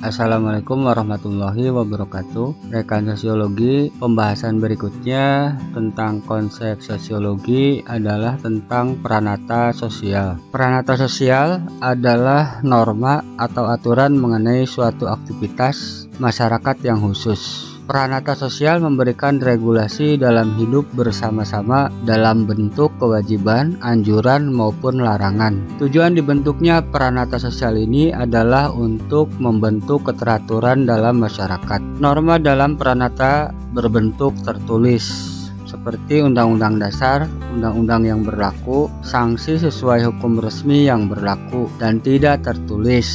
Assalamualaikum warahmatullahi wabarakatuh. Rekan sosiologi, pembahasan berikutnya tentang konsep sosiologi adalah tentang pranata sosial. Pranata sosial adalah norma atau aturan mengenai suatu aktivitas masyarakat yang khusus. Pranata sosial memberikan regulasi dalam hidup bersama-sama dalam bentuk kewajiban, anjuran maupun larangan. Tujuan dibentuknya pranata sosial ini adalah untuk membentuk keteraturan dalam masyarakat. Norma dalam pranata berbentuk tertulis, seperti Undang-Undang Dasar, undang-undang yang berlaku, sanksi sesuai hukum resmi yang berlaku, dan tidak tertulis,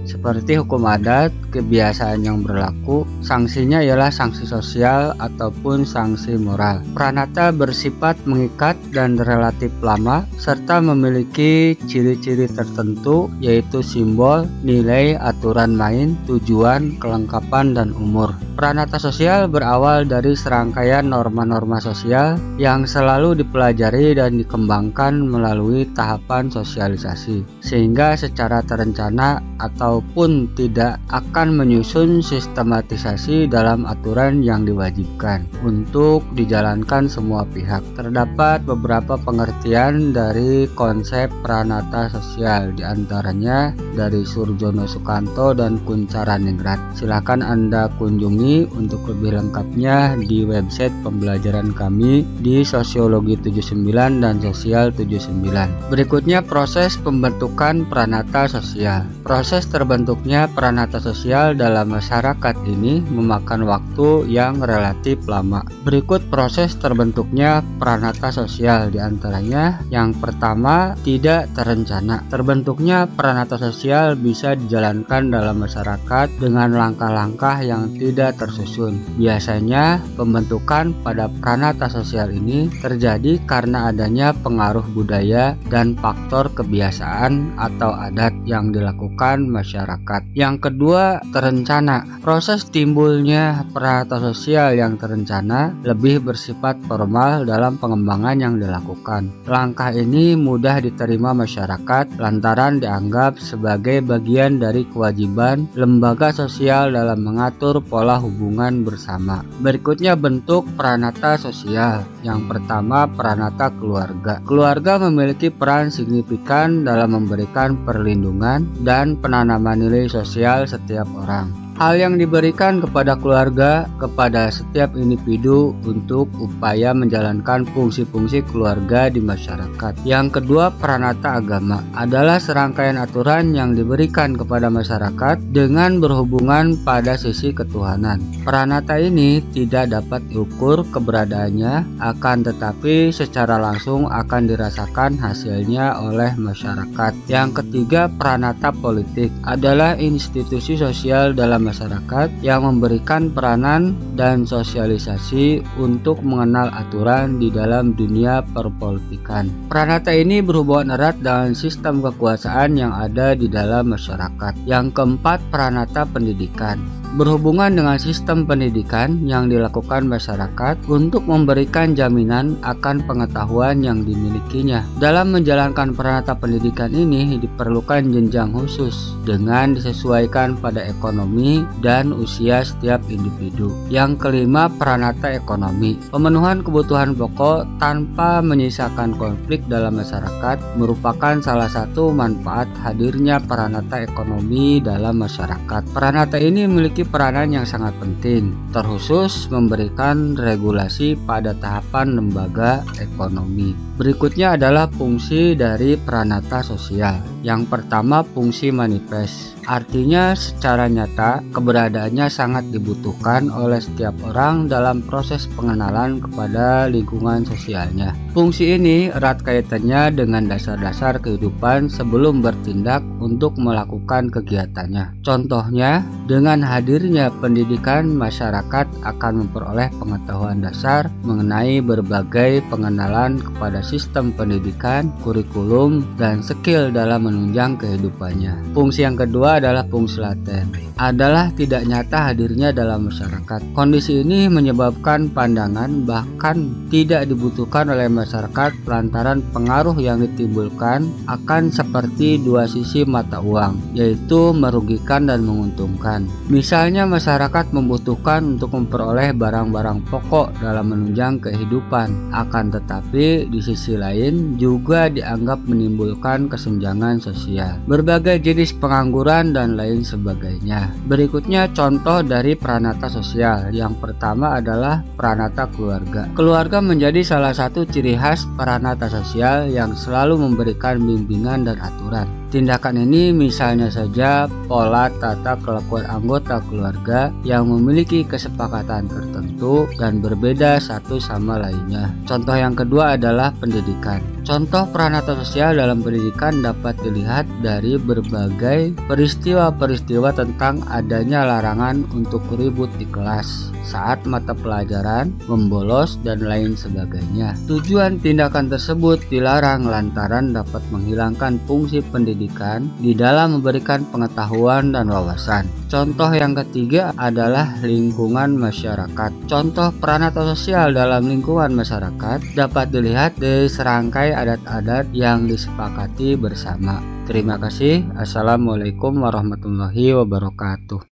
seperti hukum adat, kebiasaan yang berlaku. Sanksinya ialah sanksi sosial ataupun sanksi moral. Pranata bersifat mengikat dan relatif lama, serta memiliki ciri-ciri tertentu, yaitu simbol, nilai, aturan main, tujuan, kelengkapan, dan umur. Pranata sosial berawal dari serangkaian norma-norma sosial yang selalu dipelajari dan dikembangkan melalui tahapan sosialisasi, sehingga secara terencana ataupun tidak akan menyusun sistematisasi dalam aturan yang diwajibkan untuk dijalankan semua pihak. Terdapat beberapa pengertian dari konsep pranata sosial, diantaranya dari Surjono Sukanto dan Kuncaraningrat. Silakan Anda kunjungi untuk lebih lengkapnya di website pembelajaran kami di Sosiologi 79 dan Sosial 79. Berikutnya proses pembentukan pranata sosial. Proses terbentuknya pranata sosial dalam masyarakat ini memakan waktu yang relatif lama. Berikut proses terbentuknya pranata sosial, diantaranya yang pertama, tidak terencana. Terbentuknya pranata sosial bisa dijalankan dalam masyarakat dengan langkah-langkah yang tidak tersusun. Biasanya pembentukan pada pranata sosial ini terjadi karena adanya pengaruh budaya dan faktor kebiasaan atau adat yang dilakukan masyarakat. Yang kedua, terencana. Proses timbulnya pranata sosial yang terencana lebih bersifat formal dalam pengembangan yang dilakukan. Langkah ini mudah diterima masyarakat lantaran dianggap sebagai bagian dari kewajiban lembaga sosial dalam mengatur pola hubungan bersama. Berikutnya bentuk pranata sosial. Yang pertama, pranata keluarga. Keluarga memiliki peran signifikan dalam memberikan perlindungan dan penanaman nilai sosial setiap orang. Hal yang diberikan kepada keluarga kepada setiap individu untuk upaya menjalankan fungsi-fungsi keluarga di masyarakat. Yang kedua, pranata agama adalah serangkaian aturan yang diberikan kepada masyarakat dengan berhubungan pada sisi ketuhanan. Pranata ini tidak dapat diukur keberadaannya, akan tetapi secara langsung akan dirasakan hasilnya oleh masyarakat. Yang ketiga, pranata politik adalah institusi sosial dalam masyarakat yang memberikan peranan dan sosialisasi untuk mengenal aturan di dalam dunia perpolitikan. Pranata ini berhubungan erat dengan sistem kekuasaan yang ada di dalam masyarakat. Yang keempat, pranata pendidikan berhubungan dengan sistem pendidikan yang dilakukan masyarakat untuk memberikan jaminan akan pengetahuan yang dimilikinya. Dalam menjalankan pranata pendidikan ini diperlukan jenjang khusus dengan disesuaikan pada ekonomi dan usia setiap individu. Yang kelima, pranata ekonomi. Pemenuhan kebutuhan pokok tanpa menyisakan konflik dalam masyarakat merupakan salah satu manfaat hadirnya pranata ekonomi dalam masyarakat. Pranata ini memiliki peranan yang sangat penting, terkhusus memberikan regulasi pada tahapan lembaga ekonomi. Berikutnya adalah fungsi dari pranata sosial. Yang pertama, fungsi manifest. Artinya secara nyata keberadaannya sangat dibutuhkan oleh setiap orang dalam proses pengenalan kepada lingkungan sosialnya. Fungsi ini erat kaitannya dengan dasar-dasar kehidupan sebelum bertindak untuk melakukan kegiatannya. Contohnya, dengan hadirnya pendidikan, masyarakat akan memperoleh pengetahuan dasar mengenai berbagai pengenalan kepada sistem pendidikan, kurikulum, dan skill dalam menunjang kehidupannya. Fungsi yang kedua kedua adalah fungsi laten, adalah tidak nyata hadirnya dalam masyarakat. Kondisi ini menyebabkan pandangan bahkan tidak dibutuhkan oleh masyarakat lantaran pengaruh yang ditimbulkan akan seperti dua sisi mata uang, yaitu merugikan dan menguntungkan. Misalnya masyarakat membutuhkan untuk memperoleh barang-barang pokok dalam menunjang kehidupan, akan tetapi di sisi lain juga dianggap menimbulkan kesenjangan sosial, berbagai jenis pengangguran dan lain sebagainya. Berikutnya contoh dari pranata sosial. Yang pertama adalah pranata keluarga. Keluarga menjadi salah satu ciri khas pranata sosial yang selalu memberikan bimbingan dan aturan. Tindakan ini misalnya saja pola tata kelakuan anggota keluarga yang memiliki kesepakatan tertentu dan berbeda satu sama lainnya. Contoh yang kedua adalah pendidikan. Contoh pranata sosial dalam pendidikan dapat dilihat dari berbagai peristiwa-peristiwa tentang adanya larangan untuk ribut di kelas saat mata pelajaran, membolos, dan lain sebagainya. Tujuan tindakan tersebut dilarang lantaran dapat menghilangkan fungsi pendidikan di dalam memberikan pengetahuan dan wawasan. Contoh yang ketiga adalah lingkungan masyarakat. Contoh pranata sosial dalam lingkungan masyarakat dapat dilihat dari serangkai adat-adat yang disepakati bersama. Terima kasih. Assalamualaikum warahmatullahi wabarakatuh.